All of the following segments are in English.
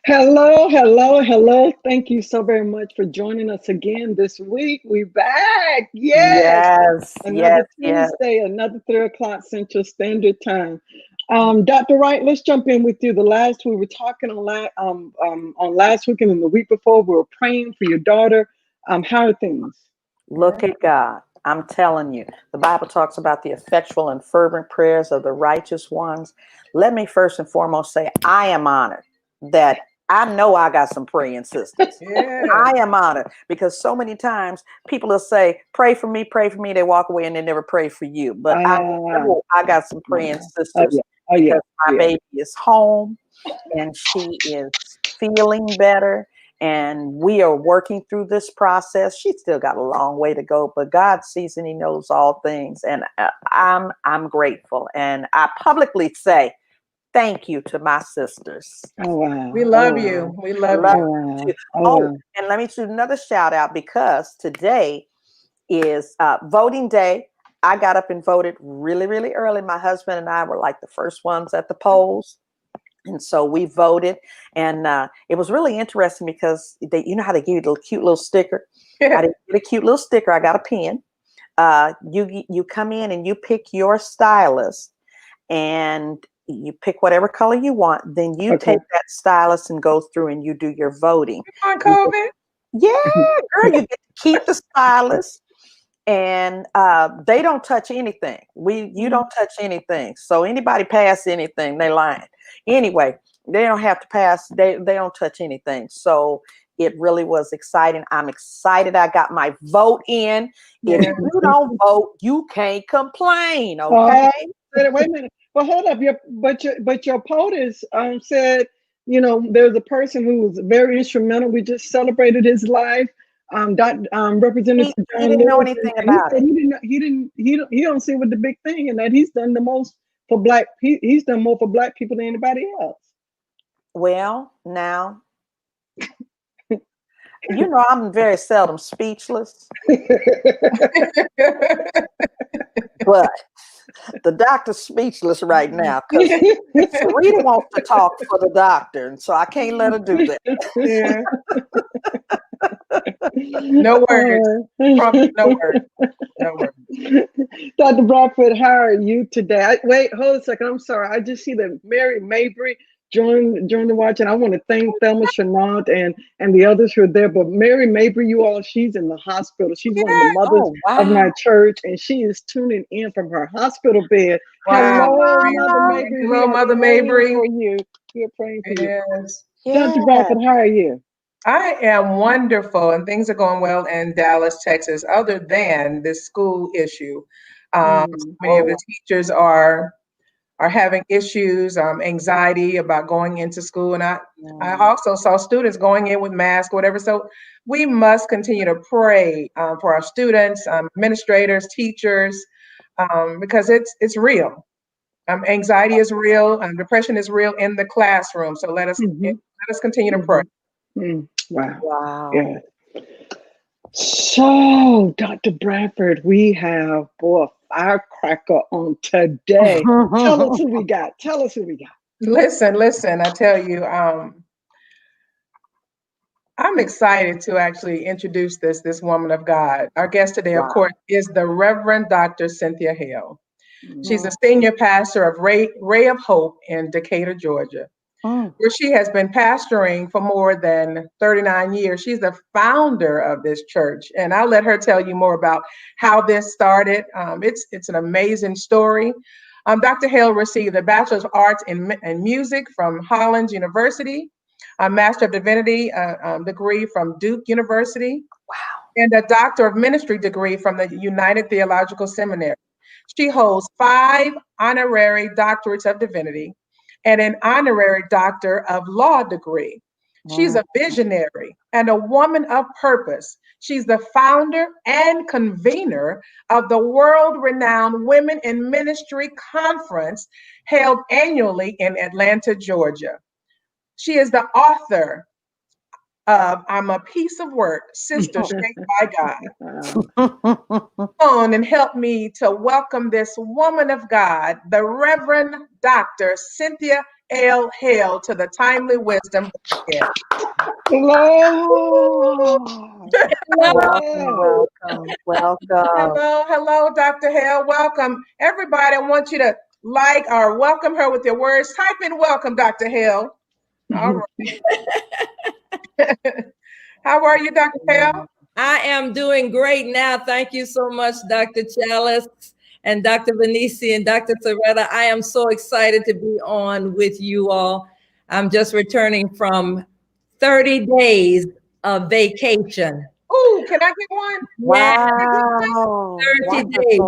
Hello, hello, hello. Thank you so very much for joining us again this week. We back. Yes. Yes, yes, Another yes. Tuesday, another 3 o'clock Central Standard Time. Dr. Wright, let's jump in with you. We were talking on last week and then the week before, we were praying for your daughter. How are things? Look at God. I'm telling you, the Bible talks about the effectual and fervent prayers of the righteous ones. Let me first and foremost say I am honored that I know I got some praying sisters. Yeah. I am honored because so many times people will say, pray for me, pray for me. They walk away and they never pray for you. But I Ah, know I got some praying oh sisters yeah, oh yeah, because my yeah. baby is home and she is feeling better. And we are working through this process. She's still got a long way to go, but God sees and He knows all things. And I'm grateful. And I publicly say thank you to my sisters. Oh We wow, oh love wow, you. We love Love oh you. you wow, too. oh Oh, wow. and let me do another shout out because today is voting day. I got up and voted really, really early. My husband and I were like the first ones at the polls. And so we voted, and it was really interesting because you know how they give you the cute little sticker. I didn't get a cute little sticker. I got a pen. You come in and you pick your stylus, and you pick whatever color you want. Then you Okay. take that stylus and go through and you do your voting. On And then, COVID. yeah, girl, you get to keep the stylus, and they don't touch anything. You don't touch anything. So anybody pass anything, they lying. Anyway, they don't have to pass. They don't touch anything. So it really was exciting. I'm excited. I got my vote in. If Yeah. you don't vote, you can't complain. Oh, Okay. wait a minute. Well, hold up. Your POTUS said, there's a person who was very instrumental. We just celebrated his life. Representative He John didn't know Lewis, anything and he about said it. he don't see what the big thing, and that he's done the most for black. He's done more for black people than anybody else. Well, now you know I'm very seldom speechless, but the doctor's speechless right now because Sarita wants to talk for the doctor, and so I can't let her do that. Yeah. No words. Promise, no words. No words. Dr. Brockford, how are you today? Wait, hold a second. I'm sorry. I just see that Mary Mabry joined the watch, and I want to thank Thelma Chanant and the others who are there. But Mary Mabry, she's in the hospital. She's one of the Yeah. mothers Oh of wow! my church, and she is tuning in from her hospital bed. Wow. Hello, Mother Wow! Mabry. We Hello, are Mother praying Mabry. for you. We are praying for you. Yes. Dr. Yeah. Brockford, how are you? I am wonderful, and things are going well in Dallas, Texas, other than this school issue. Mm. Many of the Oh, teachers are having issues, anxiety about going into school. And I mm, also saw students going in with masks, whatever. So we must continue to pray for our students, administrators, teachers, because it's real. Anxiety is real, depression is real in the classroom. So Hmm. let us continue to pray. Hmm. Mm. Wow. wow! Yeah. So, Dr. Bradford, we have boy a firecracker on today. Tell us who we got. Tell us who we got. Listen. I tell you, I'm excited to actually introduce this woman of God. Our guest today, of Wow! course, is the Reverend Dr. Cynthia Hale. She's Mm. a senior pastor of Ray of Hope in Decatur, Georgia, Mm. where she has been pastoring for more than 39 years. She's the founder of this church, and I'll let her tell you more about how this started. It's an amazing story. Dr. Hale received a Bachelor of Arts in Music from Hollins University, a Master of Divinity degree from Duke University, Wow! and a Doctor of Ministry degree from the United Theological Seminary. She holds 5 honorary doctorates of divinity and an honorary doctor of law degree. She's Mm. a visionary and a woman of purpose. She's the founder and convener of the world renowned Women in Ministry Conference held annually in Atlanta, Georgia. She is the author of I'm a Piece of Work, Sister Shaped by God. On and help me to welcome this woman of God, the Reverend Dr. Cynthia Cynthia Hale to the Timely Wisdom Podcast. Hello. Hello, Dr. Hale. Welcome. Everybody, I want you to like or welcome her with your words. Type in welcome, Dr. Hale. All right. How are you, Dr. Hale? I am doing great now. Thank you so much, Dr. Chalice and Dr. Venici and Dr. Soretta. I am so excited to be on with you all. I'm just returning from 30 days of vacation. Ooh, can I get one? Wow. 30 days.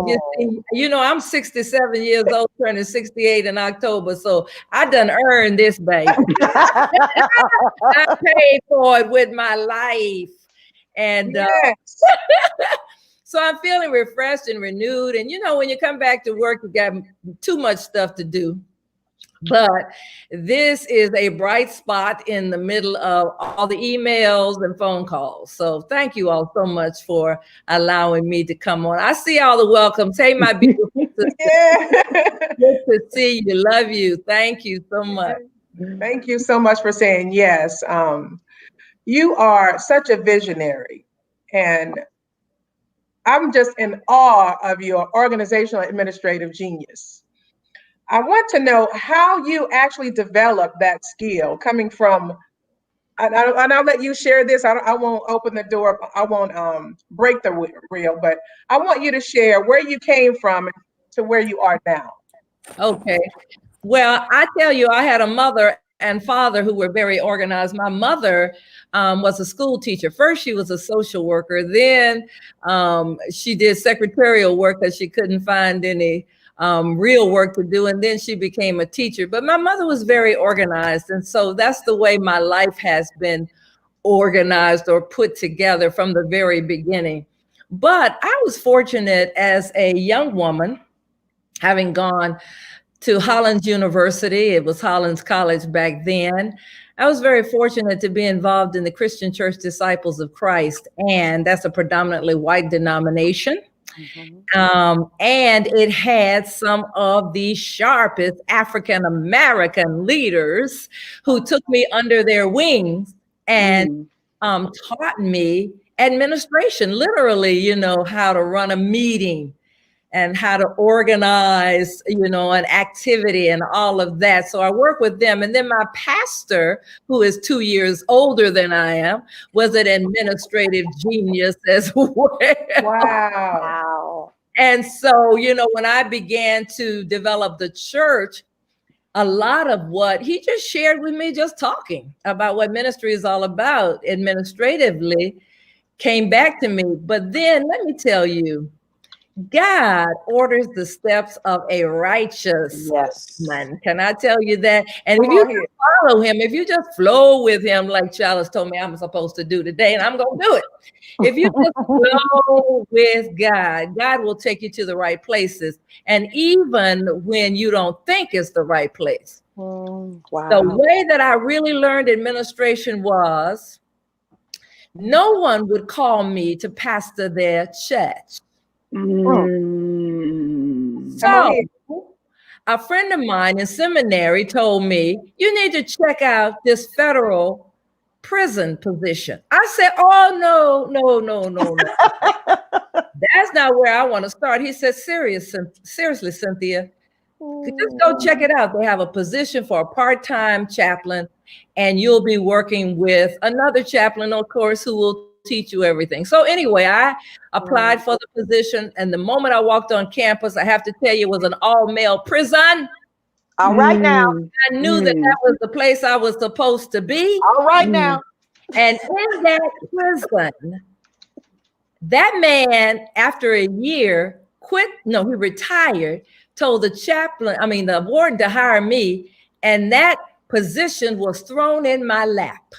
You know, I'm 67 years old, turning 68 in October. So I done earned this, baby. I paid for it with my life. And so I'm feeling refreshed and renewed. And, you know, when you come back to work, you got too much stuff to do. But this is a bright spot in the middle of all the emails and phone calls. So thank you all so much for allowing me to come on. I see all the welcomes. Hey, my beautiful sister. Good to see you. Love you. Thank you so much. Thank you so much for saying yes. You are such a visionary, and I'm just in awe of your organizational administrative genius. I want to know how you actually developed that skill coming from, and I'll let you share this. I won't open the door. I won't break the reel, but I want you to share where you came from to where you are now. Okay. Well, I tell you, I had a mother and father who were very organized. My mother was a school teacher. First, she was a social worker. Then she did secretarial work because she couldn't find any real work to do. And then she became a teacher. But my mother was very organized. And so that's the way my life has been organized or put together from the very beginning. But I was fortunate as a young woman, having gone to Hollins University. It was Hollins College back then. I was very fortunate to be involved in the Christian Church Disciples of Christ, and that's a predominantly white denomination. And it had some of the sharpest African American leaders who took me under their wings and taught me administration, literally, you know, how to run a meeting and how to organize, you know, an activity and all of that. So I work with them. And then my pastor, who is 2 years older than I am, was an administrative genius as well. Wow. And so, you know, when I began to develop the church, a lot of what he just shared with me, just talking about what ministry is all about administratively, came back to me. But then let me tell you, God orders the steps of a righteous man. Can I tell you that? And if you just follow him, if you just flow with him, like Chalice told me I'm supposed to do today, and I'm going to do it. If you just flow with God, God will take you to the right places. And even when you don't think it's the right place. Wow. The way that I really learned administration was no one would call me to pastor their church. So a friend of mine in seminary told me, you need to check out this federal prison position. I said, oh, no. That's not where I want to start. He said, seriously, Cynthia, just go check it out. They have a position for a part-time chaplain, and you'll be working with another chaplain, of course, who will teach you everything. So anyway, I applied for the position, and the moment I walked on campus, I have to tell you, it was an all-male prison. All right now. I knew that was the place I was supposed to be. All right now. And in that prison, that man, after a year, he retired, told the warden to hire me, and that position was thrown in my lap.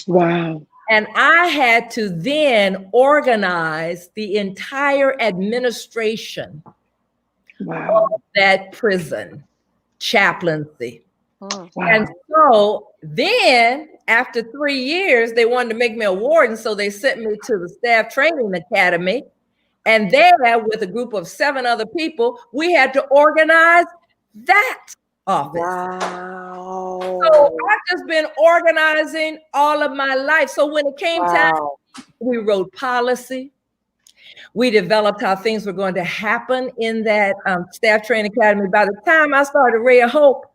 Wow. And I had to then organize the entire administration of that prison chaplaincy. And so then after 3 years, they wanted to make me a warden. So they sent me to the staff training academy. And there, with a group of 7 other people, we had to organize that office. Wow. So I've just been organizing all of my life. So when it came time, we wrote policy. We developed how things were going to happen in that staff training academy. By the time I started Ray of Hope,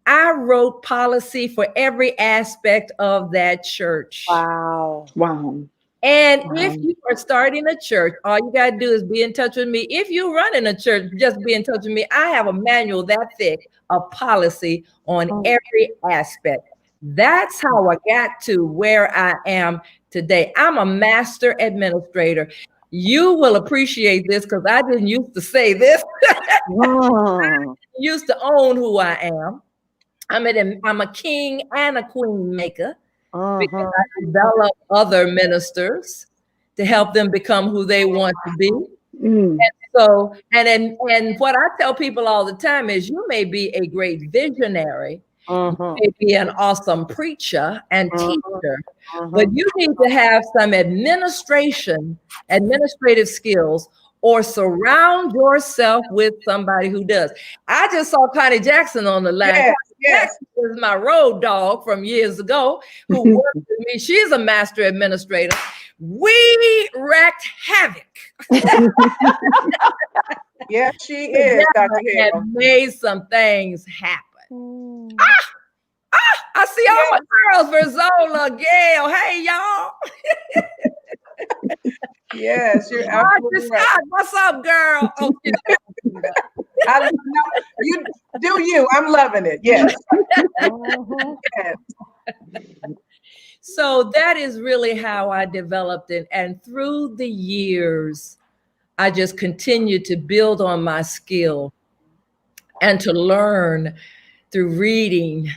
I wrote policy for every aspect of that church. Wow. Wow. And if you are starting a church, all you got to do is be in touch with me. If you're running a church, just be in touch with me. I have a manual that thick of policy on every aspect. That's how I got to where I am today. I'm a master administrator. You will appreciate this because I didn't used to say this. I used to own who I am. I'm a king and a queen maker. Because I develop other ministers to help them become who they want to be. And so, and what I tell people all the time is you may be a great visionary, you may be an awesome preacher and teacher, but you need to have some administrative skills, or surround yourself with somebody who does. I just saw Connie Jackson on the line. Yes, Jackson is my road dog from years ago who worked with me. She's a master administrator. We wreaked havoc. Yes, she is, Dr. Hale. And made some things happen. I see all my girls, Verzola, Gail. Hey, y'all. Yes, you're absolutely right. What's up, girl? Oh, you do you. I'm loving it. Yes. Yes. So that is really how I developed it. And through the years, I just continued to build on my skill and to learn through reading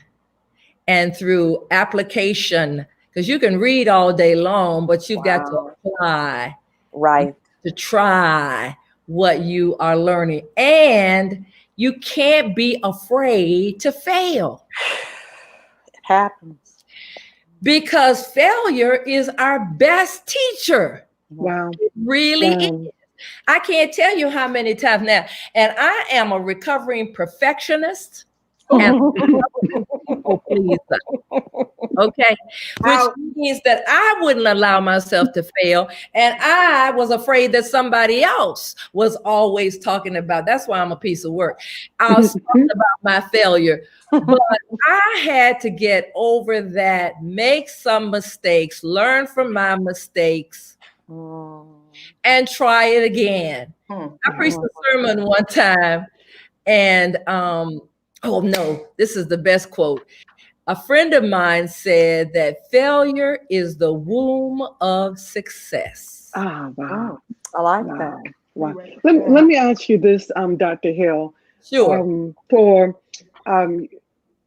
and through application. Because you can read all day long, but you've got to apply. Right. To try what you are learning. And you can't be afraid to fail. It happens. Because failure is our best teacher. Wow. It really is. I can't tell you how many times now. And I am a recovering perfectionist. And people pleaser. Okay. Which means that I wouldn't allow myself to fail. And I was afraid that somebody else was always talking about. That's why I'm a piece of work. I was talking about my failure. But I had to get over that, make some mistakes, learn from my mistakes, and try it again. I preached a sermon one time, and oh no, this is the best quote. A friend of mine said that failure is the womb of success. Ah, wow. I like that. Wow. Let me ask you this, Dr. Hale. Sure.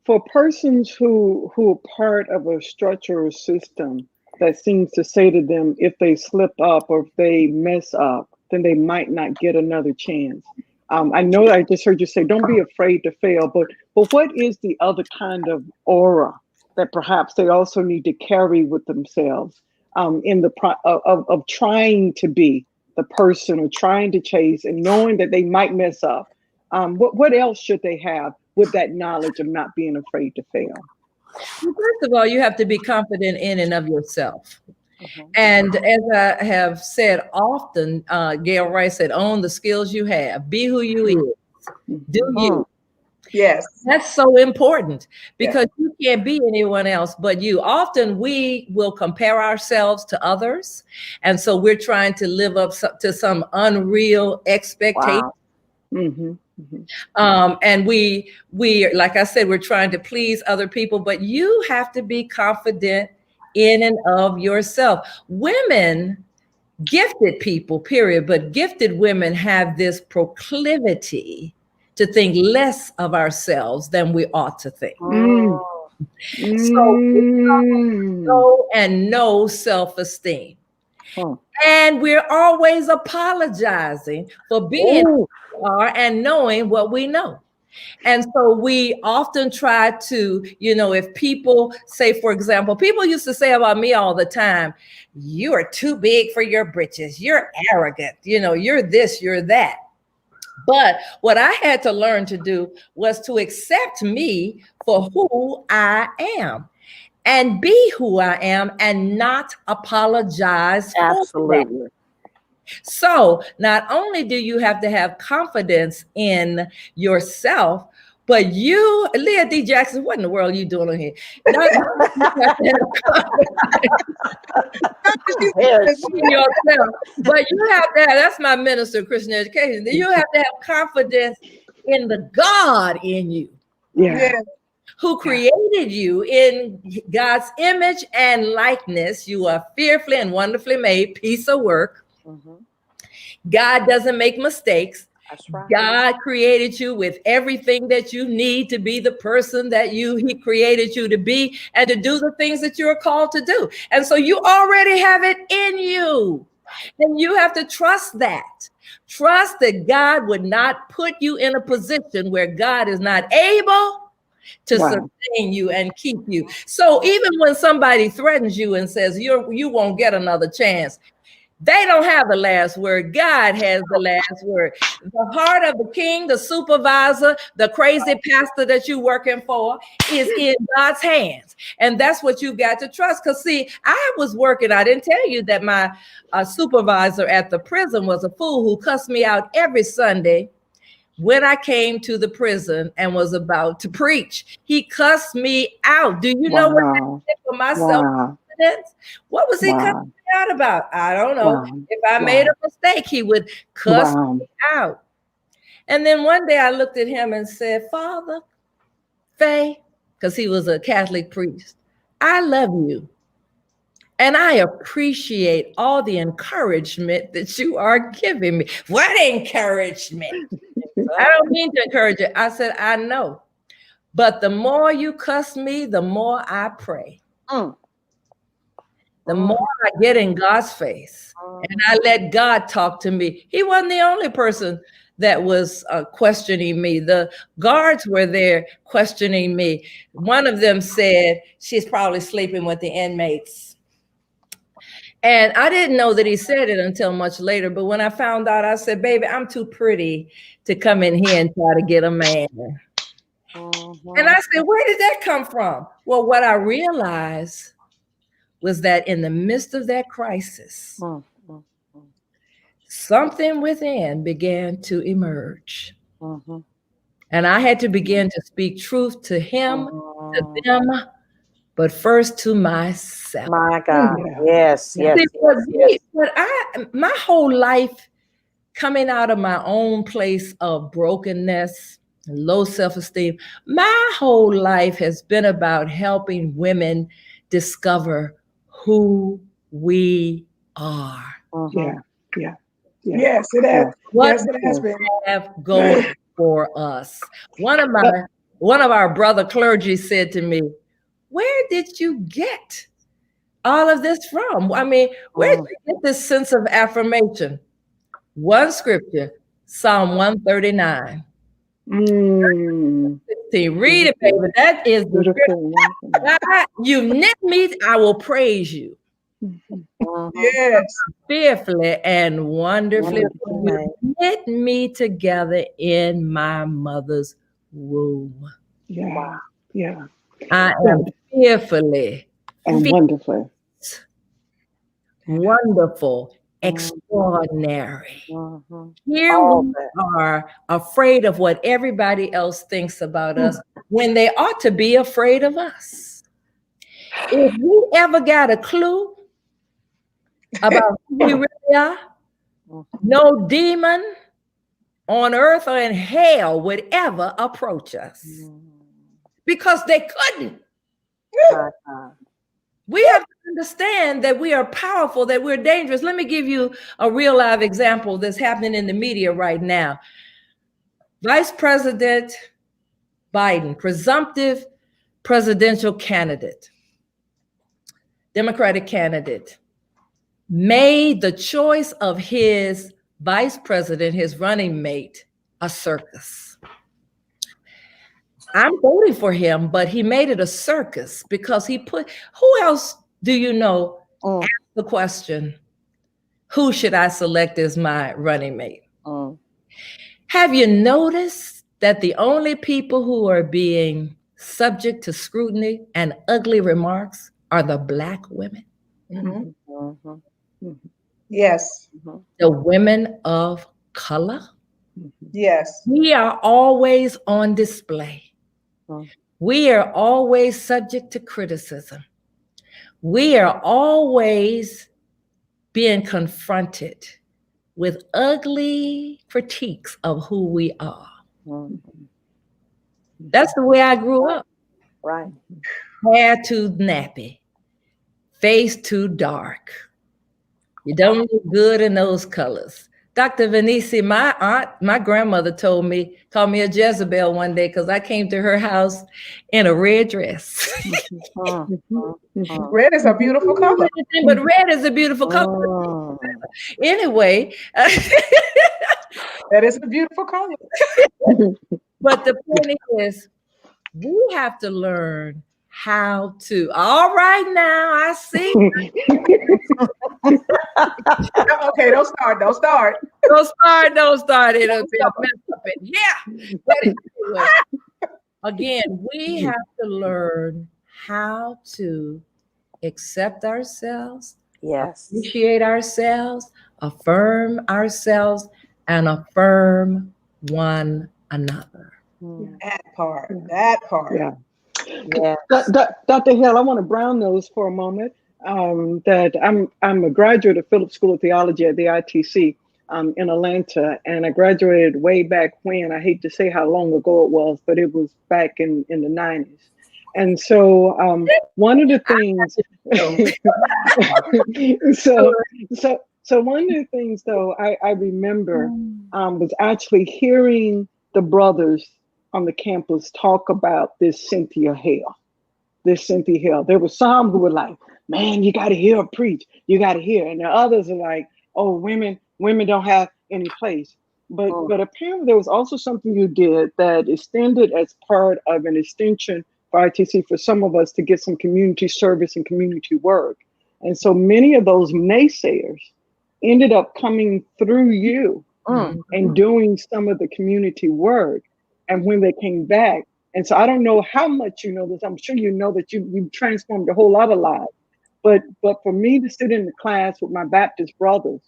For persons who are part of a structure or system that seems to say to them, if they slip up or if they mess up, then they might not get another chance. I know I just heard you say, don't be afraid to fail, but what is the other kind of aura that perhaps they also need to carry with themselves in the of trying to be the person or trying to chase and knowing that they might mess up? What else should they have with that knowledge of not being afraid to fail? Well, first of all, you have to be confident in and of yourself. And as I have said often, Gail Rice said, own the skills you have, be who you is, do you. Yes. That's so important because you can't be anyone else but you. Often we will compare ourselves to others. And so we're trying to live up to some unreal expectation. Wow. And we, like I said, we're trying to please other people, but you have to be confident in and of yourself. Women, gifted people, period, but gifted women have this proclivity to think less of ourselves than we ought to think. So low and no self-esteem. And we're always apologizing for being who we are and knowing what we know. And so we often try to, if people say, for example, people used to say about me all the time, you are too big for your britches. You're arrogant. You're this, you're that. But what I had to learn to do was to accept me for who I am and be who I am and not apologize for that. Absolutely. So not only do you have to have confidence in yourself, but you, Leah D. Jackson, what in the world are you doing on here? Not only do you have to have confidence in yourself, but you have to have, that's my minister of Christian education, you have to have confidence in the God in you. Yeah. Who created you in God's image and likeness. You are fearfully and wonderfully made, piece of work. Mm-hmm. God doesn't make mistakes. That's right. God created you with everything that you need to be the person that he created you to be and to do the things that you're called to do. And so you already have it in you. And you have to trust that. Trust that God would not put you in a position where God is not able to sustain you and keep you. So even when somebody threatens you and says you won't get another chance, they don't have the last word. God has the last word. The heart of the king, the supervisor, the crazy pastor that you're working for is in God's hands. And that's what you've got to trust. Because see, I was working. I didn't tell you that my supervisor at the prison was a fool who cussed me out every Sunday when I came to the prison and was about to preach. He cussed me out. Do you know what I did for my self-confidence? What was he cussing me out about? I don't know. If I made a mistake, he would cuss me out. And then one day I looked at him and said, Father Faye, because he was a Catholic priest, I love you. And I appreciate all the encouragement that you are giving me. What encouragement? I don't mean to encourage you. I said, I know. But the more you cuss me, the more I pray. The more I get in God's face and I let God talk to me. He wasn't the only person that was questioning me. The guards were there questioning me. One of them said, she's probably sleeping with the inmates. And I didn't know that he said it until much later. But when I found out, I said, baby, I'm too pretty to come in here and try to get a man. And I said, where did that come from? Well, what I realized was that in the midst of that crisis, something within began to emerge. And I had to begin to speak truth to him, to them, but first to myself. My God. Yes. But my whole life coming out of my own place of brokenness, low self-esteem, my whole life has been about helping women discover who we are. Yes, it has. What we have going for us. One of our brother clergy said to me, where did you get all of this from? I mean, where did you get this sense of affirmation? One scripture, Psalm 139. Read it, baby. That is the scripture. God, you knit me, I will praise you. Yes. Fearfully and wonderfully. You knit me together in my mother's womb. I am fearfully and wonderfully. Wonderful, extraordinary. Here we are afraid of what everybody else thinks about us when they ought to be afraid of us. If we ever got a clue about who we really are, no demon on earth or in hell would ever approach us because they couldn't. We have to understand that we are powerful, that we're dangerous. Let me give you a real live example that's happening in the media right now. Vice President Biden, presumptive presidential candidate, Democratic candidate, made the choice of his vice president, his running mate, a circus. I'm voting for him, but he made it a circus because he put, who else do you know asked the question, who should I select as my running mate? Have you noticed that the only people who are being subject to scrutiny and ugly remarks are the Black women? Mhm. Mm-hmm. Yes. Mm-hmm. The women of color? Yes. We are always on display. Mm. We are always subject to criticism. We are always being confronted with ugly critiques of who we are. Mm. That's the way I grew up. Right. Hair too nappy, face too dark. You don't look good in those colors. Dr. Venice, my grandmother called me a Jezebel one day because I came to her house in a red dress. Red is a beautiful color. But red is a beautiful color. Anyway, That is a beautiful color. but the point is, we have to learn how to. All right, now I see. Okay, don't start. Don't start. Don't start. It'll be a mess up in here. But anyway, again, we have to learn how to accept ourselves, Yes. appreciate ourselves, affirm ourselves, and affirm one another. That part. That part. Yeah. Yes. Dr. Hale, I want to brown nose for a moment. That I'm a graduate of Phillips School of Theology at the ITC in Atlanta, and I graduated way back when. I hate to say how long ago it was, but it was back in the 90s. And so one of the things, so one of the things though I remember was actually hearing the brothers on the campus talk about this Cynthia Hale. There were some who were like, man, you got to hear her preach. You got to hear. And the others are like, oh, women don't have any place. But apparently there was also something you did that extended as part of an extension for ITC for some of us to get some community service and community work. And so many of those naysayers ended up coming through you and doing some of the community work. And when they came back, and so I don't know how much you know this. I'm sure you know that you transformed a whole lot of lives. But for me to sit in the class with my Baptist brothers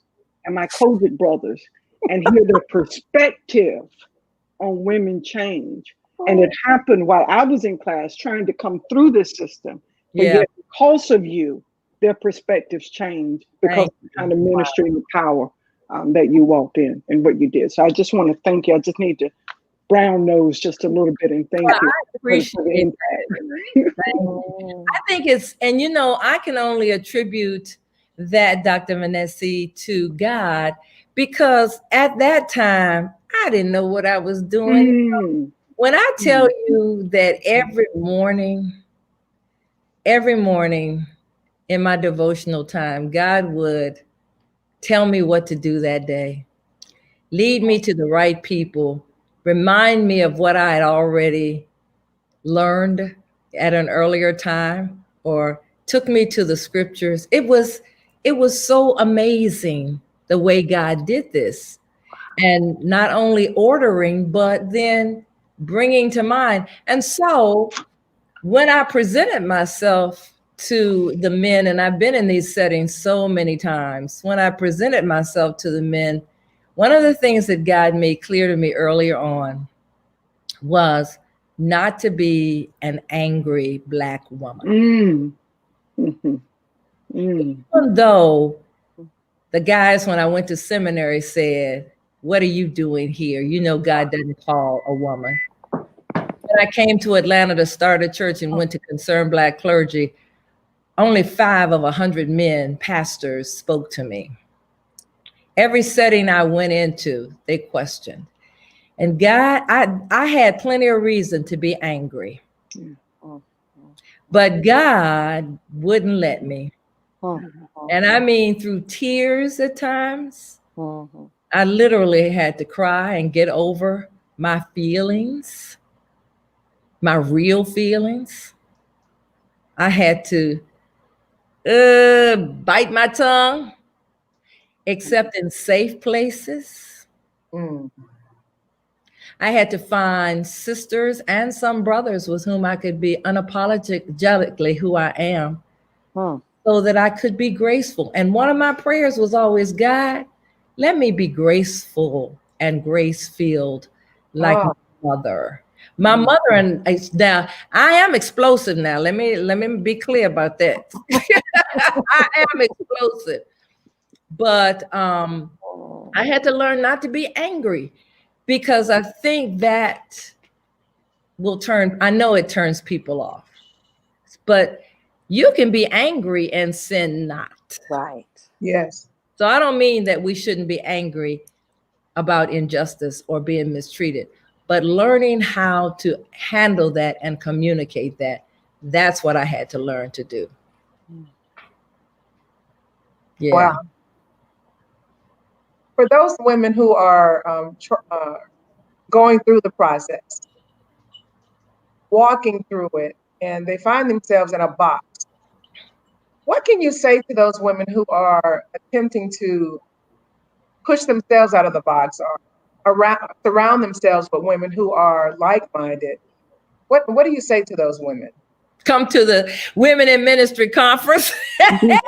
and my COVID brothers and hear their perspective on women change, and it happened while I was in class trying to come through this system. But yet because of you, their perspectives changed because of the kind of ministry and power that you walked in and what you did. So I just want to thank you. I just need to brown nose just a little bit and thank you. I appreciate that. I think it's, and you know, I can only attribute that, Dr. Vanessa, to God, because at that time I didn't know what I was doing. When I tell you that every morning in my devotional time, God would tell me what to do that day, lead me to the right people, remind me of what I had already learned at an earlier time, or took me to the scriptures. It was so amazing the way God did this, and not only ordering, but then bringing to mind. And so when I presented myself to the men, and I've been in these settings so many times, when I presented myself to the men, one of the things that God made clear to me earlier on was not to be an angry Black woman. Even though the guys, when I went to seminary, said, what are you doing here? You know, God doesn't call a woman. When I came to Atlanta to start a church and went to Concerned Black Clergy, only 5 of 100 men, pastors, spoke to me. Every setting I went into, they questioned. And God, I had plenty of reason to be angry. But God wouldn't let me. And I mean, through tears at times, I literally had to cry and get over my feelings, my real feelings. I had to bite my tongue, except in safe places. I had to find sisters and some brothers with whom I could be unapologetically who I am, so that I could be graceful. And one of my prayers was always, God, let me be graceful and grace-filled like my mother. My mother, and now I am explosive now. Let me be clear about that. I am explosive. But I had to learn not to be angry, because I think that I know it turns people off. But you can be angry and sin not. Right. Yes. So I don't mean that we shouldn't be angry about injustice or being mistreated, but learning how to handle that and communicate that, that's what I had to learn to do. Yeah. Wow. For those women who are going through the process, walking through it, and they find themselves in a box, what can you say to those women who are attempting to push themselves out of the box, or surround themselves with women who are like-minded? What do you say to those women? Come to the Women in Ministry Conference. Yes,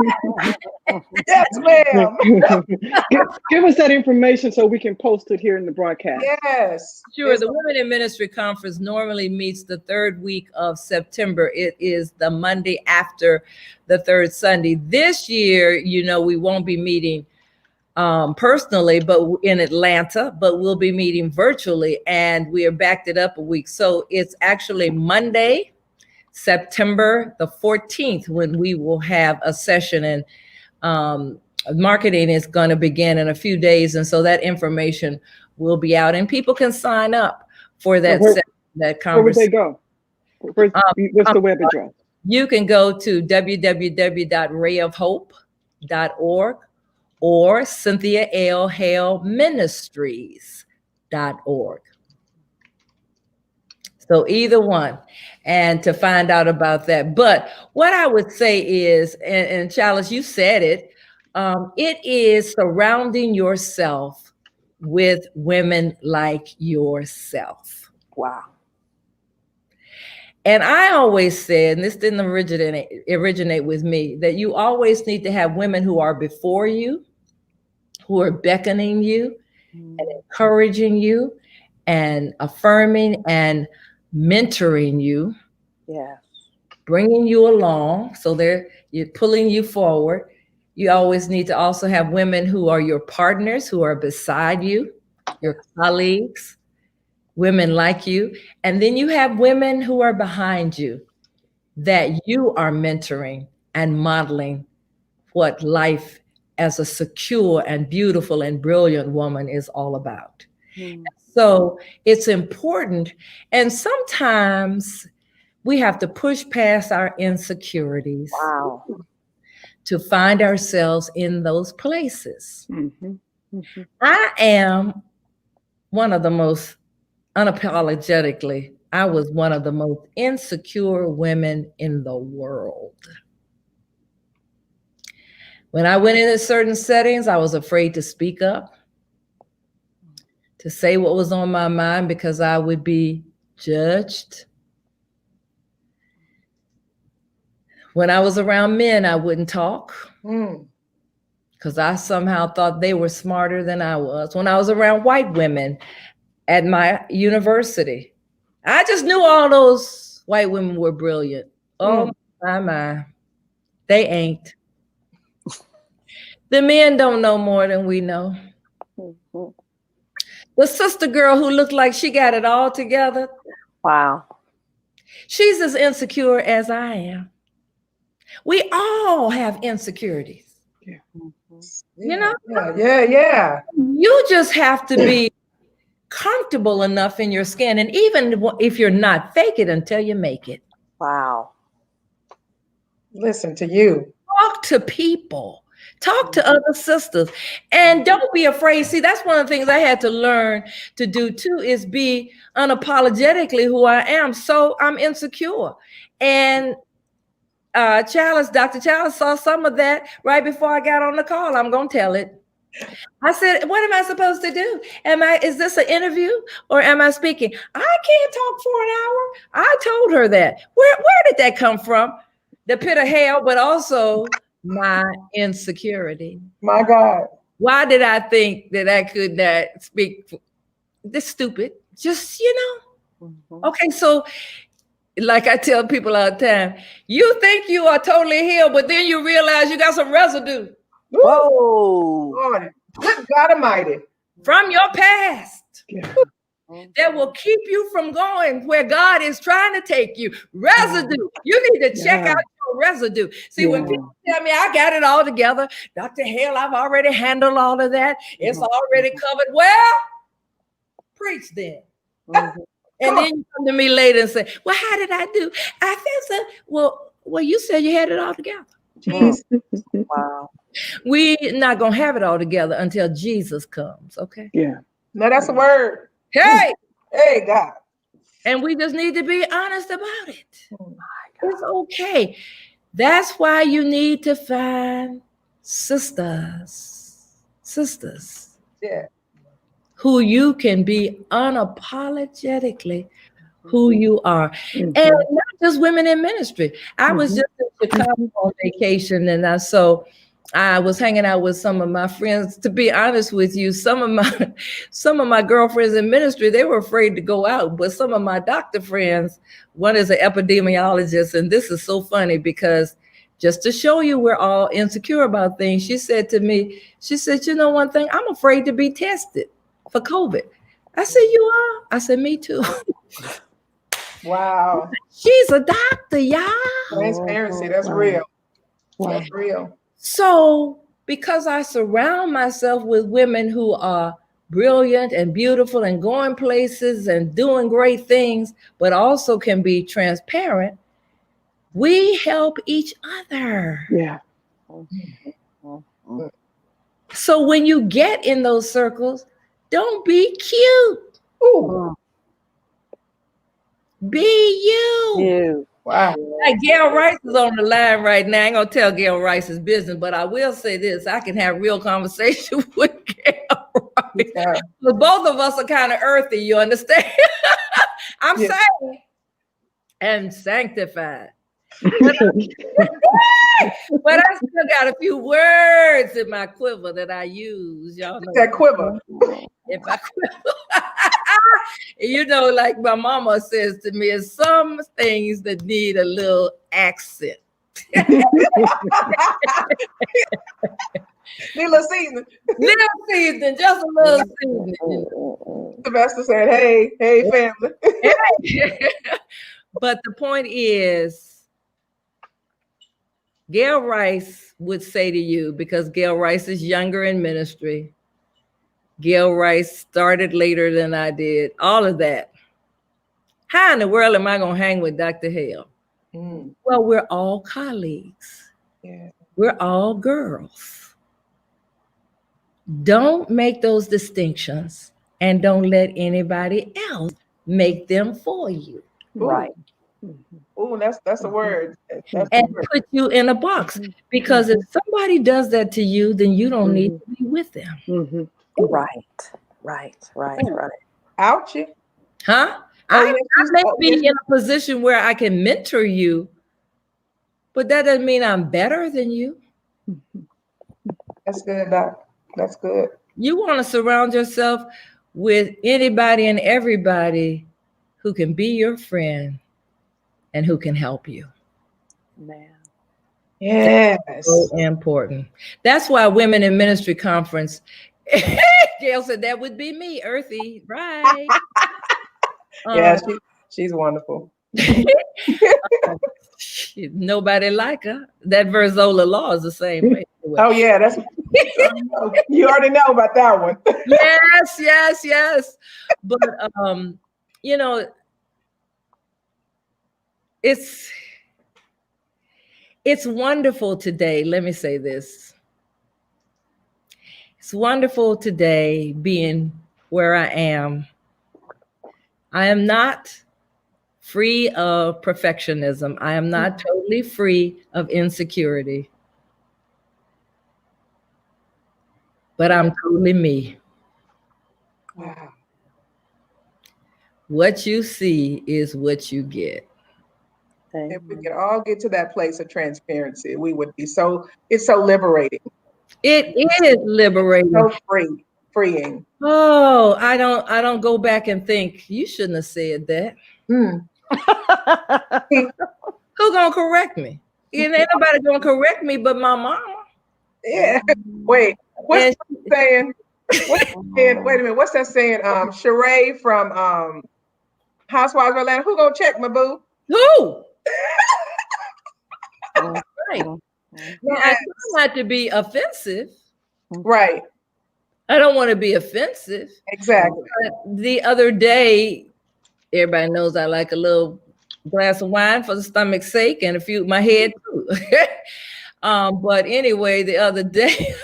ma'am. Give us that information so we can post it here in the broadcast. Yes. Sure. The Women in Ministry Conference normally meets the third week of September. It is the Monday after the third Sunday. This year, we won't be meeting personally, but in Atlanta, but we'll be meeting virtually, and we are backed it up a week. So it's actually Monday, September the 14th, when we will have a session, and marketing is going to begin in a few days. And so that information will be out, and people can sign up for that that conversation. Where would they go? What's the web address? You can go to www.rayofhope.org or Cynthia Hale Ministries.org. So either one, and to find out about that. But what I would say is, and Chalice, you said it, it is surrounding yourself with women like yourself. Wow. And I always said, and this didn't originate with me, that you always need to have women who are before you, who are beckoning you and encouraging you and affirming and mentoring you. Yes. Bringing you along. So you're pulling you forward. You always need to also have women who are your partners, who are beside you, your colleagues, women like you. And then you have women who are behind you that you are mentoring and modeling what life as a secure and beautiful and brilliant woman is all about. So it's important. And sometimes we have to push past our insecurities to find ourselves in those places. I am one of the most unapologetically, I was one of the most insecure women in the world. When I went into certain settings, I was afraid to speak up, to say what was on my mind, because I would be judged. When I was around men, I wouldn't talk because I somehow thought they were smarter than I was. When I was around white women at my university, I just knew all those white women were brilliant. Oh my, they ain't. The men don't know more than we know. The sister girl who looked like she got it all together. Wow. She's as insecure as I am. We all have insecurities. Yeah. You just have to be comfortable enough in your skin. And even if you're not, fake it until you make it. Wow. Listen to you. Talk to people. Talk to other sisters. And don't be afraid. See, that's one of the things I had to learn to do too, is be unapologetically who I am. So I'm insecure. And Dr. Chalice saw some of that right before I got on the call. I'm going to tell it. I said, what am I supposed to do? Is this an interview or am I speaking? I can't talk for an hour. I told her that. Where did that come from? The pit of hell, but also my insecurity. My God. Why did I think that I could not speak? This stupid. Just, Okay, so like I tell people all the time, you think you are totally healed, but then you realize you got some residue. Whoa. Lord, good God Almighty. From your past. That will keep you from going where God is trying to take you. Residue. You need to check out your residue. See, when people tell me I got it all together, Dr. Hale, I've already handled all of that. It's already covered. Well, preach then. And then you come to me later and say, well, how did I do? I feel so. Well, you said you had it all together. Jesus. Wow. We're not going to have it all together until Jesus comes. Okay. Yeah. No, that's a word. Hey. Hey, God. And we just need to be honest about it. It's okay. That's why you need to find sisters. Yeah. Who you can be unapologetically who you are. And not just women in ministry. I was just in Chicago on vacation, and I was hanging out with some of my friends. To be honest with you, some of my girlfriends in ministry, they were afraid to go out. But some of my doctor friends, one is an epidemiologist, and this is so funny because just to show you we're all insecure about things, she said to me, you know one thing, I'm afraid to be tested for COVID. I said, you are? I said, me too. Wow. She's a doctor, y'all. Transparency, that's real. Wow. That's real. So because I surround myself with women who are brilliant and beautiful and going places and doing great things, but also can be transparent, we help each other. Yeah. So when you get in those circles, don't be cute. Ooh. Be you. Wow. Like Gail Rice is on the line right now. I ain't gonna tell Gail Rice's business, but I will say this: I can have real conversation with Gail Rice. Yeah. But both of us are kind of earthy, you understand? I'm saved and sanctified. But I still got a few words in my quiver that I use. Y'all know that quiver. If I quiver. You know, like my mama says to me, it's some things that need a little accent. Need a little seasoning. Little seasoning, just a little seasoning. Sylvester said, hey, family. But the point is, Gail Rice would say to you, because Gail Rice is younger in ministry, Gail Rice started later than I did, all of that. How in the world am I going to hang with Dr. Hale? Well, we're all colleagues. Yeah. We're all girls. Don't make those distinctions and don't let anybody else make them for you. Right. Oh, that's a word. And put you in a box. Because if somebody does that to you, then you don't need to be with them. Right. Ouchie. Huh? I may be in a position where I can mentor you, but that doesn't mean I'm better than you. That's good, Doc. That's good. You want to surround yourself with anybody and everybody who can be your friend and who can help you. Man. Yes. So important. That's why Women in Ministry Conference, Gail said that would be me, earthy, right? Yeah, she's wonderful. Nobody like her. That Verzola law is the same way. Oh yeah, that's you already know about that one. Yes. But you know, it's wonderful today. Let me say this. It's wonderful today being where I am. I am not free of perfectionism. I am not totally free of insecurity. but I'm totally me. Wow. What you see is what you get. If we could all get to that place of transparency, we would be it's so liberating. It is liberating. So freeing. Oh, I don't go back and think you shouldn't have said that. Who gonna correct me? Ain't nobody gonna correct me but my mama. Yeah. Wait, what's that saying? Wait a minute. What's that saying? Sheree from Housewives of Atlanta. Who gonna check my boo? Who? Right. Now, I try not to be offensive. Right. I don't want to be offensive. Exactly. But the other day, everybody knows I like a little glass of wine for the stomach's sake and my head too. But anyway, the other day,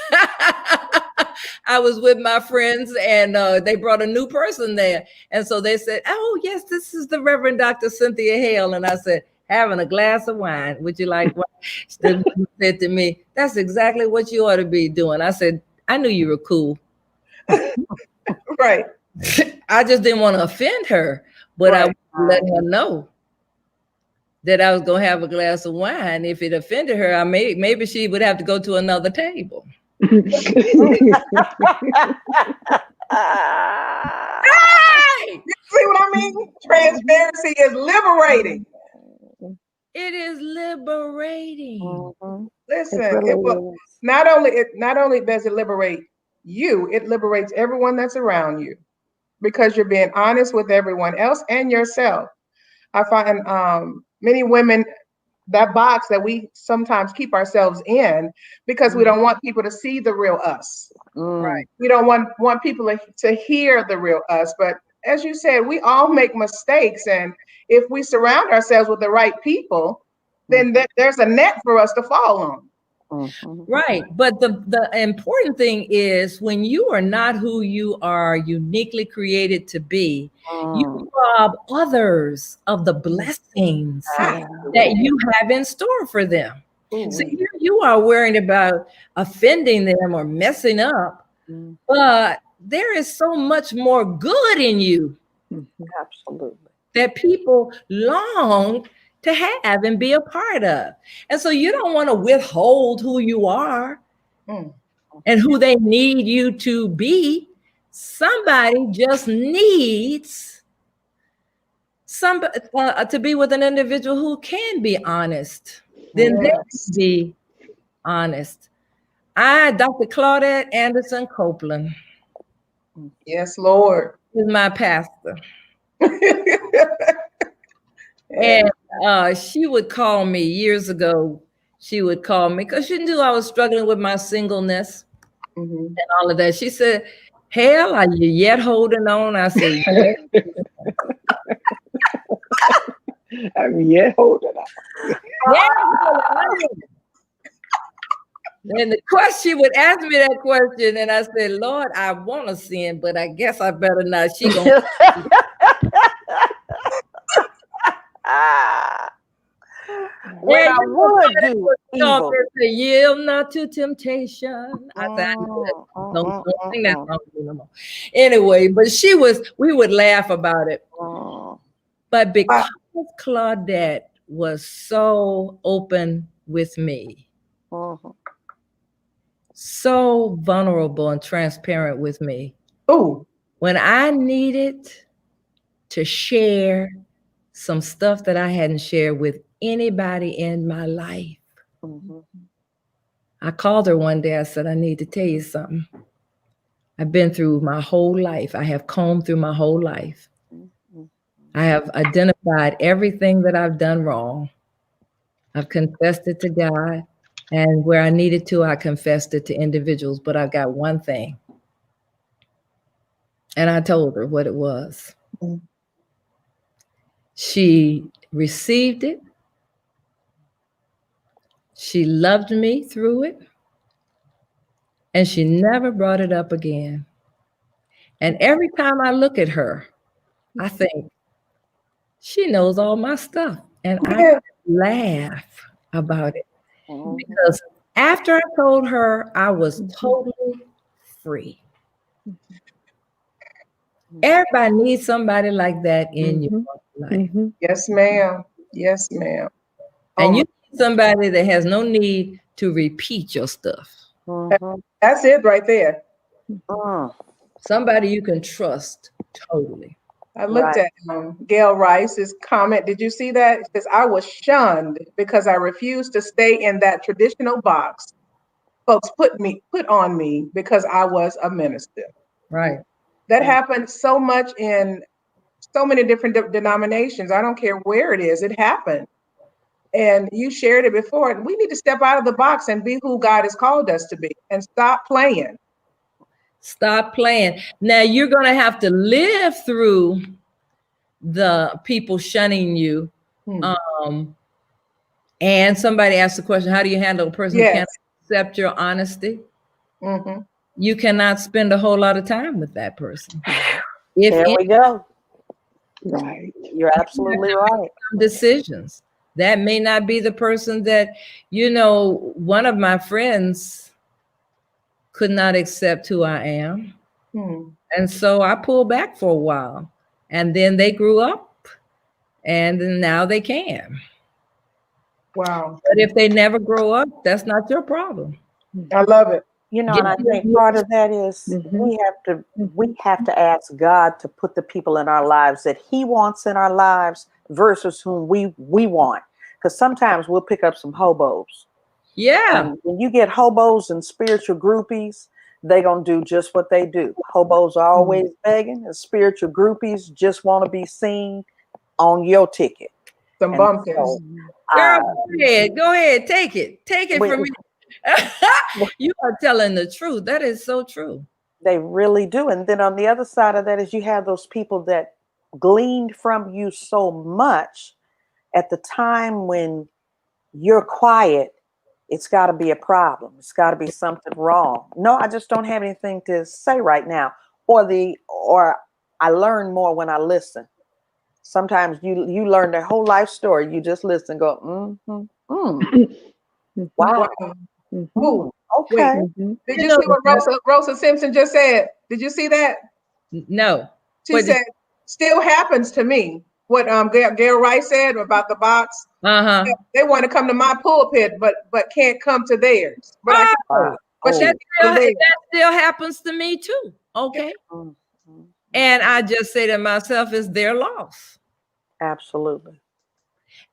I was with my friends and they brought a new person there. And so they said, oh, yes, this is the Reverend Dr. Cynthia Hale. And I said, having a glass of wine. Would you like wine? She said to me, that's exactly what you ought to be doing. I said, I knew you were cool. Right. I just didn't want to offend her, but right. I let her know that I was going to have a glass of wine. If it offended her, maybe she would have to go to another table. Hey, you see what I mean? Transparency is liberating. It is liberating. Mm-hmm. Listen, not only does it liberate you, it liberates everyone that's around you because you're being honest with everyone else and yourself. I find many women, that box that we sometimes keep ourselves in because we don't want people to see the real us. Right. We don't want people to hear the real us. But as you said, we all make mistakes. And if we surround ourselves with the right people, then there's a net for us to fall on. Right. But the important thing is when you are not who you are uniquely created to be, you rob others of the blessings that you have in store for them. So you are worried about offending them or messing up, but there is so much more good in you. Absolutely. That people long to have and be a part of. And so you don't want to withhold who you are and who they need you to be. Somebody just needs somebody to be with an individual who can be honest. Then they can be honest. Dr. Claudette Anderson Copeland. Yes, Lord. Is my pastor. And she would call me years ago. She would call me because she knew I was struggling with my singleness and all of that. She said, Hale, are you yet holding on? I said, yes. I'm yet holding on. Yeah. And the question, she would ask me that question, and I said, Lord, I want to sin, but I guess I better not. She gonna what I would do evil. Yield not to temptation. I said, don't sing that song no more. Anyway, but we would laugh about it. But because Claudette was so open with me, so vulnerable and transparent with me. When I needed to share some stuff that I hadn't shared with anybody in my life, I called her one day. I said, I need to tell you something. I've been through my whole life. I have combed through my whole life. I have identified everything that I've done wrong. I've confessed it to God. And where I needed to, I confessed it to individuals. But I've got one thing. And I told her what it was. She received it. She loved me through it. And she never brought it up again. And every time I look at her, I think, she knows all my stuff. And I laugh about it. Because after I told her I was totally free. Everybody needs somebody like that in your life. Yes, ma'am. Yes, ma'am. And you need somebody that has no need to repeat your stuff. That's it right there. Somebody you can trust totally. I looked at Gail Rice's comment. Did you see that? It says, I was shunned because I refused to stay in that traditional box folks put on me because I was a minister. Right. That happened so much in so many different denominations. I don't care where it is, it happened. And you shared it before. We need to step out of the box and be who God has called us to be and stop playing. Stop playing. Now you're going to have to live through the people shunning you. And somebody asked the question, how do you handle a person who can't accept your honesty? You cannot spend a whole lot of time with that person. There we go. Right. You're absolutely right. Decisions. That may not be the person that, one of my friends could not accept who I am. And so I pulled back for a while. And then they grew up and now they can. Wow. But if they never grow up, that's not your problem. I love it. And I think part of that is we have to ask God to put the people in our lives that He wants in our lives versus whom we want. Because sometimes we'll pick up some hobos. Yeah. And when you get hobos and spiritual groupies, they're going to do just what they do. Hobos are always begging, and spiritual groupies just want to be seen on your ticket. Some bumpkins. So, girl, go ahead. Take it from me. You are telling the truth. That is so true. They really do. And then on the other side of that is you have those people that gleaned from you so much at the time when you're quiet. It's got to be a problem. It's got to be something wrong. No, I just don't have anything to say right now. Or I learn more when I listen. Sometimes you learn their whole life story. You just listen and go, wow. Ooh, okay. Did you see what Rosa Simpson just said? Did you see that? No. She said, still happens to me. What Gail Rice said about the box. They want to come to my pulpit, but can't come to theirs. But that still happens to me too. Okay. And I just say to myself, it's their loss. Absolutely.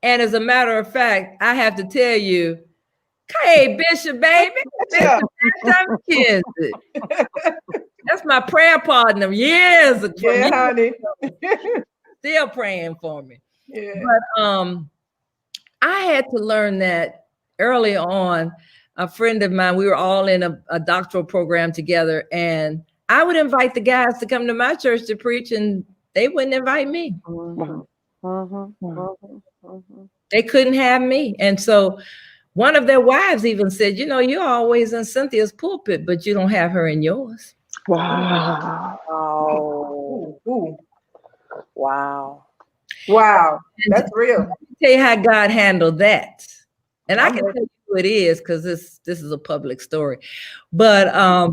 And as a matter of fact, I have to tell you, hey, Bishop, baby, Bishop, that's my prayer partner. Years ago. Yeah, honey. Still praying for me. Yeah. But I had to learn that early on. A friend of mine, we were all in a doctoral program together, and I would invite the guys to come to my church to preach, and they wouldn't invite me. They couldn't have me. And so one of their wives even said, you're always in Cynthia's pulpit, but you don't have her in yours. Wow. Ooh. Wow. That's real. Let me tell you how God handled that. And I can tell you who it is because this is a public story. But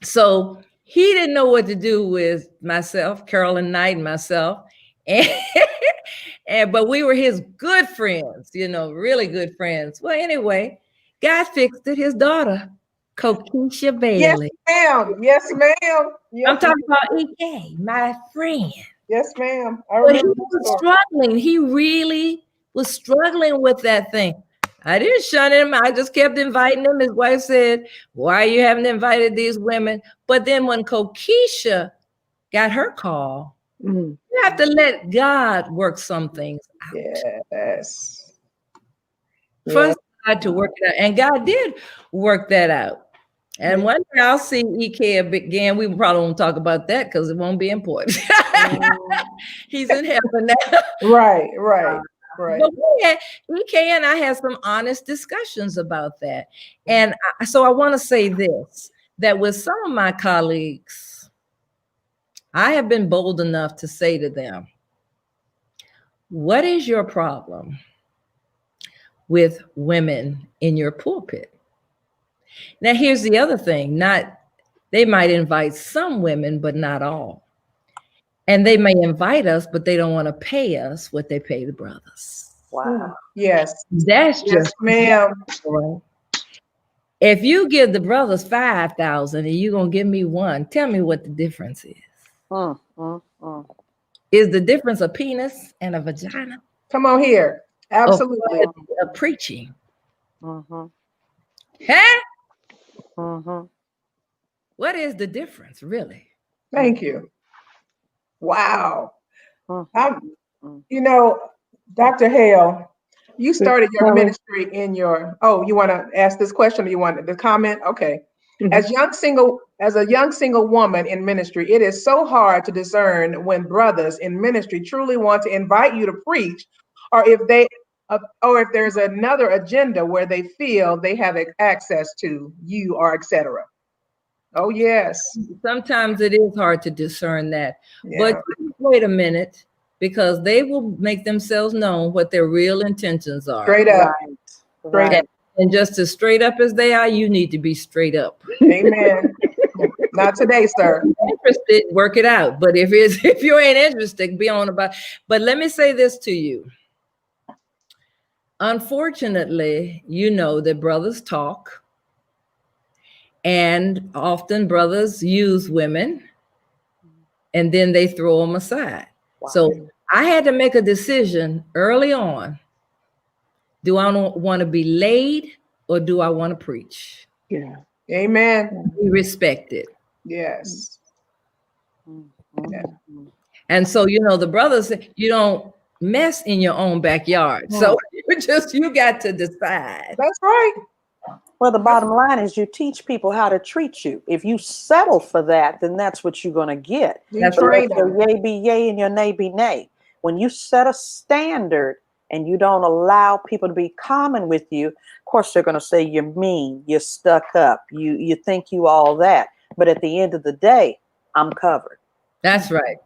so he didn't know what to do with myself, Carolyn Knight and myself. But we were his good friends, really good friends. Well, anyway, God fixed it. His daughter, Kokisha Bailey. Yes, ma'am. I'm talking about EK, my friend. Yes, ma'am. But he was struggling. He really was struggling with that thing. I didn't shun him. I just kept inviting him. His wife said, why you haven't invited these women? But then when Kokisha got her call, you have to let God work some things out. Yes. First, God to work it out. And God did work that out. And one day I'll see EK again. We probably won't talk about that because it won't be important. He's in heaven now. Right. But EK and I had some honest discussions about that. And so I want to say this, that with some of my colleagues, I have been bold enough to say to them, what is your problem with women in your pulpit? Now, here's the other thing, not they might invite some women, but not all. And they may invite us, but they don't want to pay us what they pay the brothers. Wow. Yes. That's Yes, just ma'am. right. If you give the brothers 5,000 and you're gonna give me one, tell me what the difference is. Is the difference a penis and a vagina? Come on here. Absolutely. A preaching. Mm-hmm. Huh? Mm-hmm. What is the difference, really? Thank you. Wow. Mm-hmm. You know, Dr. Hale, you started your Kelly. ministry in your, oh, you want to ask this question or you want to comment? Okay. Mhm. As a young single woman in ministry, it is so hard to discern when brothers in ministry truly want to invite you to preach, or if there's another agenda where they feel they have access to you, or etc. Oh yes. Sometimes it is hard to discern that. Yeah. But wait a minute, because they will make themselves known what their real intentions are. Straight up. Right. Straight up. And just as straight up as they are, you need to be straight up. Amen. Not today, sir. If you're interested, work it out. But if you ain't interested, be on about. But let me say this to you. Unfortunately, you know that brothers talk, and often brothers use women, and then they throw them aside. Wow. So I had to make a decision early on. Do I want to be laid or do I want to preach? Yeah. Amen. Be respected. Yes. Mm-hmm. And so, you know, the brothers, you don't mess in your own backyard. So you got to decide. That's right. Well, the bottom line is you teach people how to treat you. If you settle for that, then that's what you're going to get. You So train let your them. yay be yay and your nay be nay. When you set a standard and you don't allow people to be common with you, of course, they're going to say you're mean, you're stuck up, you think you all that. But at the end of the day, I'm covered. That's right.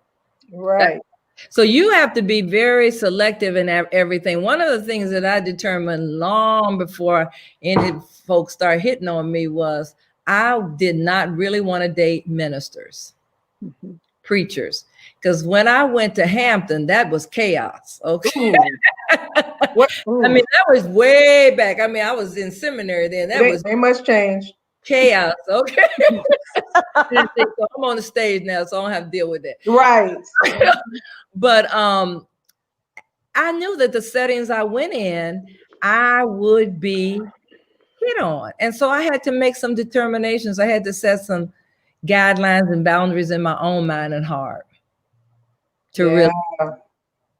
Right. So you have to be very selective in everything. One of the things that I determined long before any folks start hitting on me was I did not really want to date ministers, preachers. Because when I went to Hampton, that was chaos. Okay. I mean, that was way back. I mean, I was in seminary then. They must change. Chaos. Okay. So I'm on the stage now, so I don't have to deal with that. Right. But I knew that the settings I went in, I would be hit on. And so I had to make some determinations. I had to set some guidelines and boundaries in my own mind and heart to really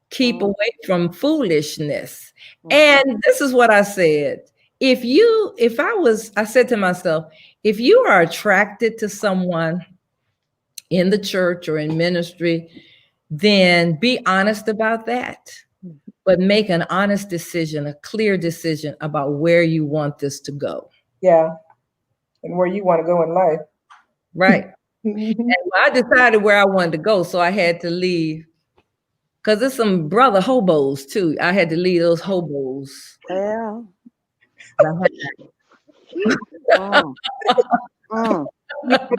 keep away from foolishness. And this is what I said. I said to myself, if you are attracted to someone in the church or in ministry, then be honest about that, but make an honest decision, a clear decision about where you want this to go. Yeah. And where you want to go in life. Right. And I decided where I wanted to go, so I had to leave. Because there's some brother hobos too. I had to leave those hobos. Yeah.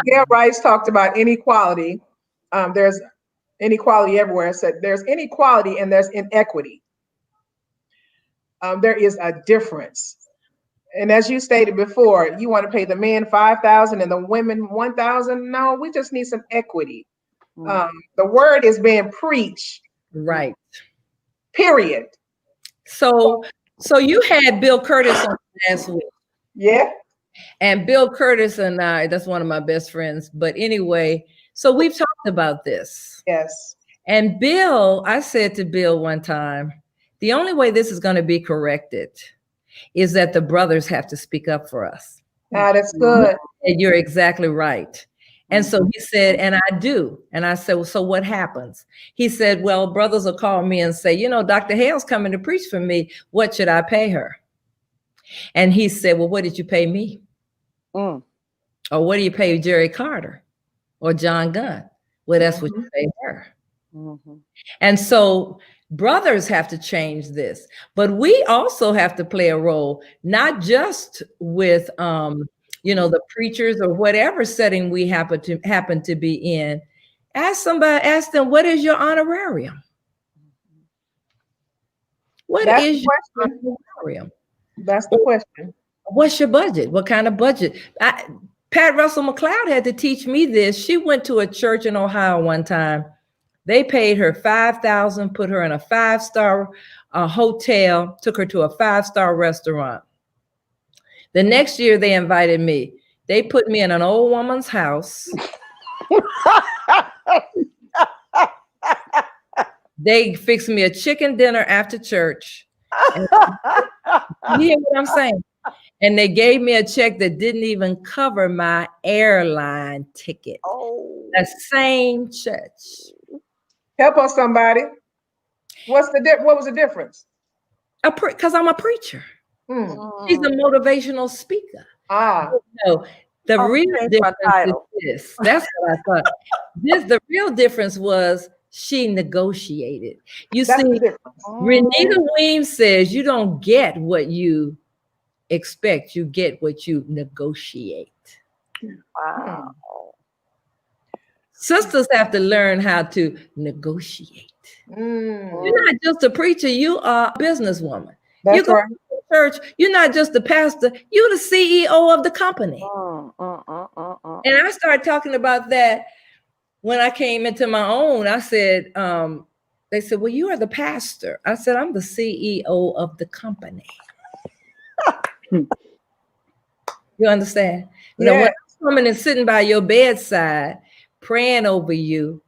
Gail Rice talked about inequality. There's inequality everywhere. Said there's inequality and there's inequity. There is a difference. And as you stated before, you want to pay the men 5,000 and the women 1,000. No, we just need some equity. The word is being preached. Right. Period. So you had Bill Curtis on last week. Yeah. And Bill Curtis and I, that's one of my best friends. But anyway, so we've talked about this. Yes. And Bill, I said to Bill one time, the only way this is going to be corrected is that the brothers have to speak up for us. That's good. And you're exactly right. And so he said, and I do. And I said, well, so what happens? He said, well, brothers will call me and say, you know, Dr. Hale's coming to preach for me. What should I pay her? And he said, well, what did you pay me? Or what do you pay Jerry Carter or John Gunn? Well, that's what you pay her. And so brothers have to change this, but we also have to play a role, not just with the preachers or whatever setting we happen to be in, ask them, what is your honorarium? That's the question. Honorarium? That's the question. What's your budget? What kind of budget? Pat Russell McLeod had to teach me this. She went to a church in Ohio one time. They paid her $5,000, put her in a 5-star hotel, took her to a 5-star restaurant. The next year they invited me. They put me in an old woman's house. They fixed me a chicken dinner after church. And, you hear what I'm saying? And they gave me a check that didn't even cover my airline ticket. Oh. That same church. Help us, somebody. What was the difference? Because I'm a preacher. She's a motivational speaker. No, the real difference is this. That's what I thought. The real difference was she negotiated. You see, Renita Weems says you don't get what you expect, you get what you negotiate. Wow. Sisters have to learn how to negotiate. You're not just a preacher, you are a businesswoman. That's you go right. to church, you're not just the pastor, you're the CEO of the company. And I started talking about that when I came into my own. I said, they said, well, you are the pastor. I said, I'm the CEO of the company. You understand? Yeah. When I'm coming and sitting by your bedside, praying over you,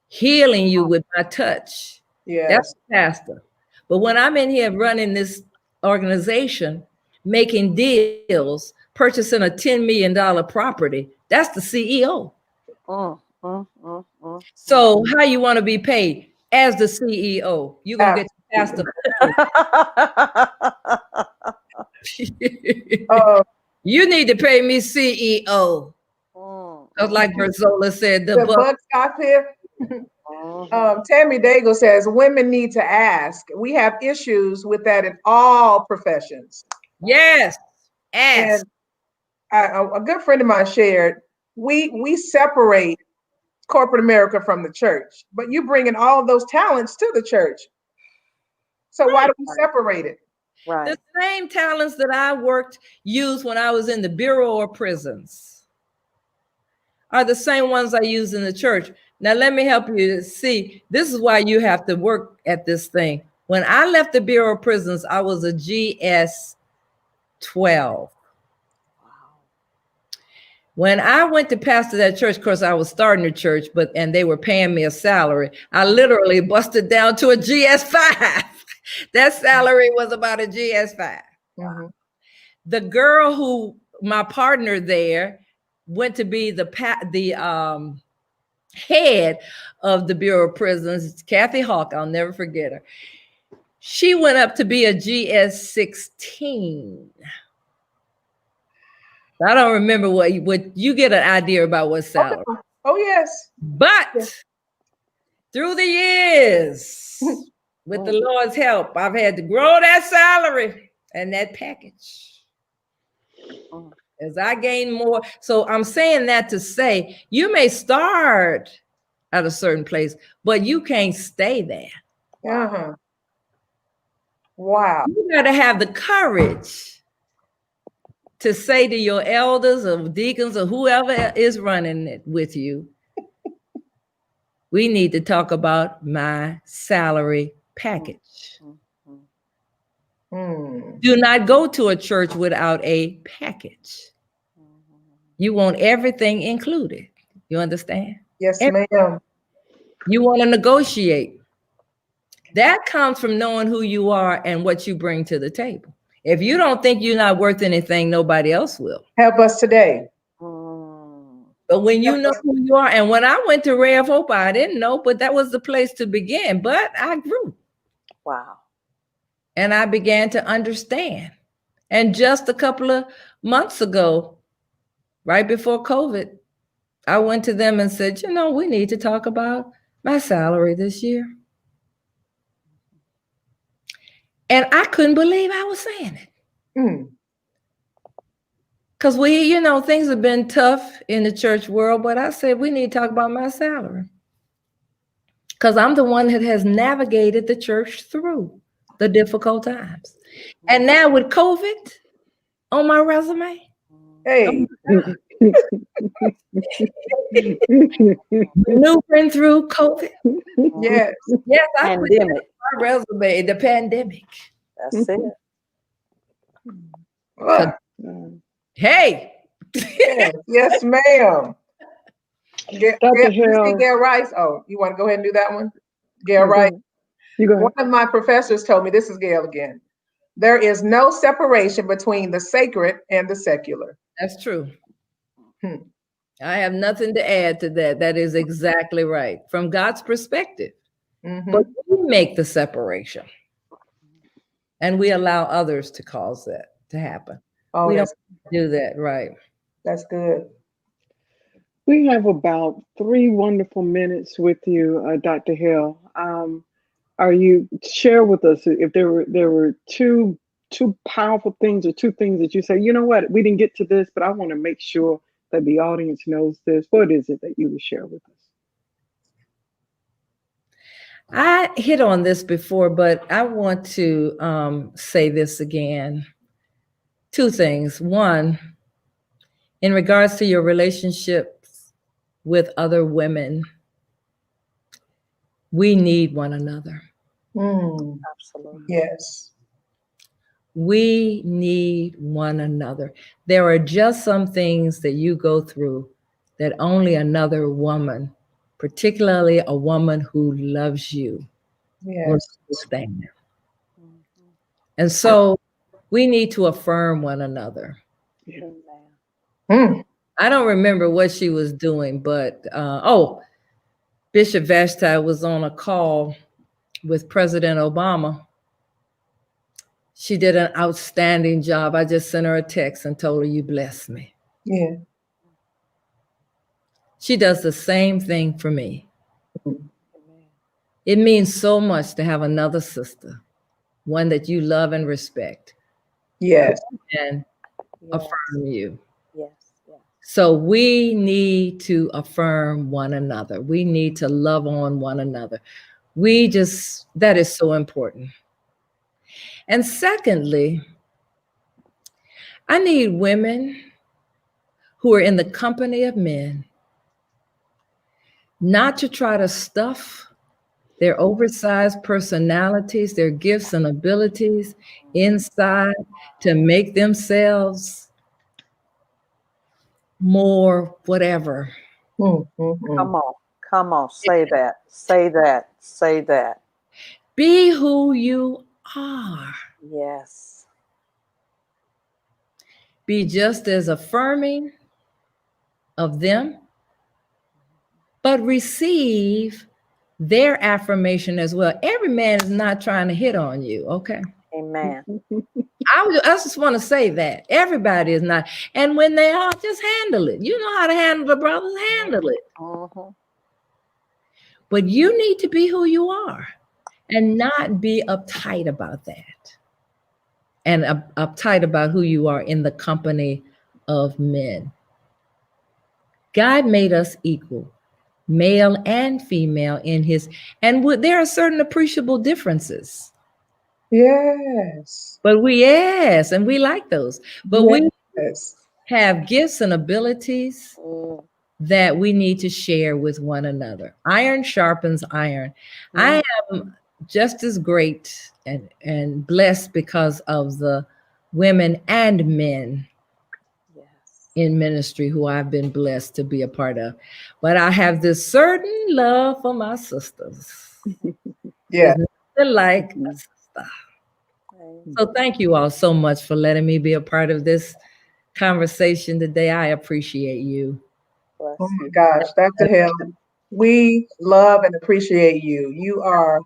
healing you with my touch. Yes. That's the pastor. But when I'm in here running this organization, making deals, purchasing a $10 million property, that's the CEO. So how you want to be paid as the CEO? You're going to get the pastor. You need to pay me CEO. Because like Berzola said, the buck stops here. Tammy Daigle says women need to ask. We have issues with that in all professions. Yes, ask. And a good friend of mine shared, we separate corporate America from the church, but you bring in all of those talents to the church. So why do we separate it? Right. The same talents that I used when I was in the Bureau of Prisons are the same ones I use in the church. Now, let me help you to see. This is why you have to work at this thing. When I left the Bureau of Prisons, I was a GS 12. When I went to pastor that church, of course, I was starting the church, and they were paying me a salary. I literally busted down to a GS 5. That salary was about a GS 5. The girl who, my partner there, went to be the head of the Bureau of Prisons, Kathy Hawk, I'll never forget her. She went up to be a GS 16. I don't remember what you get an idea about what salary. Oh, yes. But through the years, with the Lord's help, I've had to grow that salary and that package as I gain more. So I'm saying that to say you may start at a certain place, but you can't stay there. Wow. You got to have the courage to say to your elders or deacons or whoever is running it with you, we need to talk about my salary package. Do not go to a church without a package. You want everything included. You understand? Yes, ma'am. You want to negotiate. That comes from knowing who you are and what you bring to the table. If you don't think you're not worth anything, nobody else will. Help us today. But when you know who you are, and when I went to Ray of Hope, I didn't know, but that was the place to begin. But I grew. Wow. And I began to understand. And just a couple of months ago, right before COVID, I went to them and said, we need to talk about my salary this year. And I couldn't believe I was saying it. Because things have been tough in the church world, but I said we need to talk about my salary. Because I'm the one that has navigated the church through the difficult times. And now with COVID on my resume, Hey, maneuvering through COVID. yes. Yes, I put that on Pandemic. my resume, the pandemic. That's it. Ugh. Hey. Yes, ma'am. Dr. Hale. Gail Rice. Oh, you want to go ahead and do that one? Gail No, go Rice. ahead. You go ahead. One of my professors told me, this is Gail again, there is no separation between the sacred and the secular. That's true. I have nothing to add to that. That is exactly right. From God's perspective. But we make the separation. And we allow others to cause that to happen. Oh, we don't do that, right? That's good. We have about 3 wonderful minutes with you, Dr. Hale. Share with us if there were two powerful things or 2 things that you say, you know what, we didn't get to this, but I want to make sure that the audience knows this. What is it that you would share with us? I hit on this before, but I want to say this again. 2 things. One, in regards to your relationships with other women, we need one another. Absolutely. Yes. We need one another. There are just some things that you go through that only another woman, particularly a woman who loves you, will understand. And so we need to affirm one another. Yeah. I don't remember what she was doing, but Bishop Vashti was on a call with President Obama. She did an outstanding job. I just sent her a text and told her, you blessed me. Yeah. She does the same thing for me. It means so much to have another sister, one that you love and respect. Yes. And affirm you. Yes. So we need to affirm one another. We need to love on one another. That is so important. And secondly, I need women who are in the company of men not to try to stuff their oversized personalities, their gifts and abilities inside to make themselves more whatever. Come on, say that. Be who you are. Yes. Be just as affirming of them, but receive their affirmation as well. Every man is not trying to hit on you, okay? Amen. I just want to say that. Everybody is not. And when they are, just handle it. You know how to handle the brothers, handle it. But you need to be who you are and not be uptight about that. And uptight about who you are in the company of men. God made us equal, male and female and there are certain appreciable differences. Yes. But and we like those. But we have gifts and abilities that we need to share with one another. Iron sharpens iron. I am just as great and blessed because of the women and men in ministry who I've been blessed to be a part of. But I have this certain love for my sisters. Yeah. Like a sister. So thank you all so much for letting me be a part of this conversation today. I appreciate you. Oh my gosh, Dr. Hale, we love and appreciate you. You are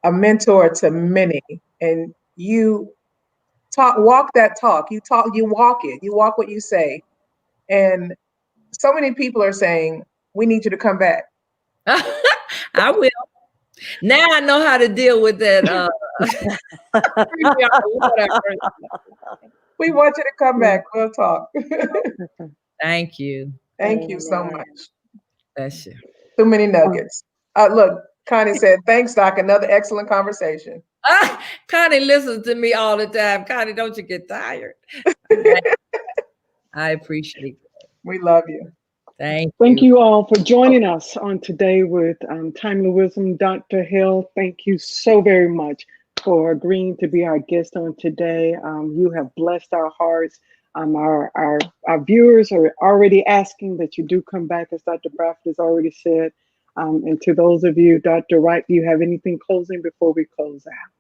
a mentor to many, and you walk that talk. You walk it. You walk what you say. And so many people are saying, we need you to come back. I will. Now I know how to deal with that. We want you to come back. We'll talk. Thank you. Thank you so Amen. much. Bless you. Too many nuggets. Look, Connie said, thanks, Doc. Another excellent conversation. Connie listens to me all the time. Connie, don't you get tired? I appreciate it. We love you. Thank you all for joining us on today with Timely Wisdom. Dr. Hale, thank you so very much for agreeing to be our guest on today. You have blessed our hearts. Our viewers are already asking that you do come back, as Dr. Bradford has already said. And to those of you, Dr. Wright, do you have anything closing before we close out?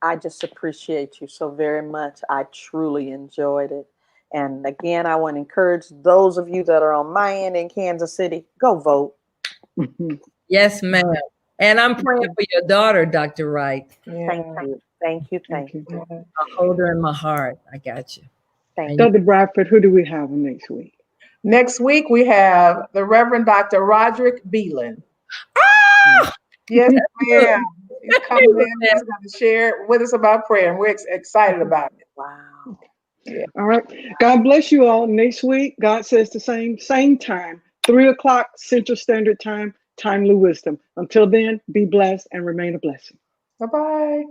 I just appreciate you so very much. I truly enjoyed it. And again, I want to encourage those of you that are on my end in Kansas City, go vote. Yes, ma'am. And I'm praying for your daughter, Dr. Wright. Yeah. Thank you. Thank you. Thank you. Yeah. I'll hold her in my heart. I got you. Thank you. Dr. Bradford, who do we have next week? Next week, we have the Reverend Dr. Roderick Beelan. Yes, ma'am. He's coming in. He's going to share with us about prayer, and we're excited about it. Wow. Yeah. All right. God bless you all. Next week, God says the same time, 3:00 Central Standard Time, Timely Wisdom. Until then, be blessed and remain a blessing. Bye-bye.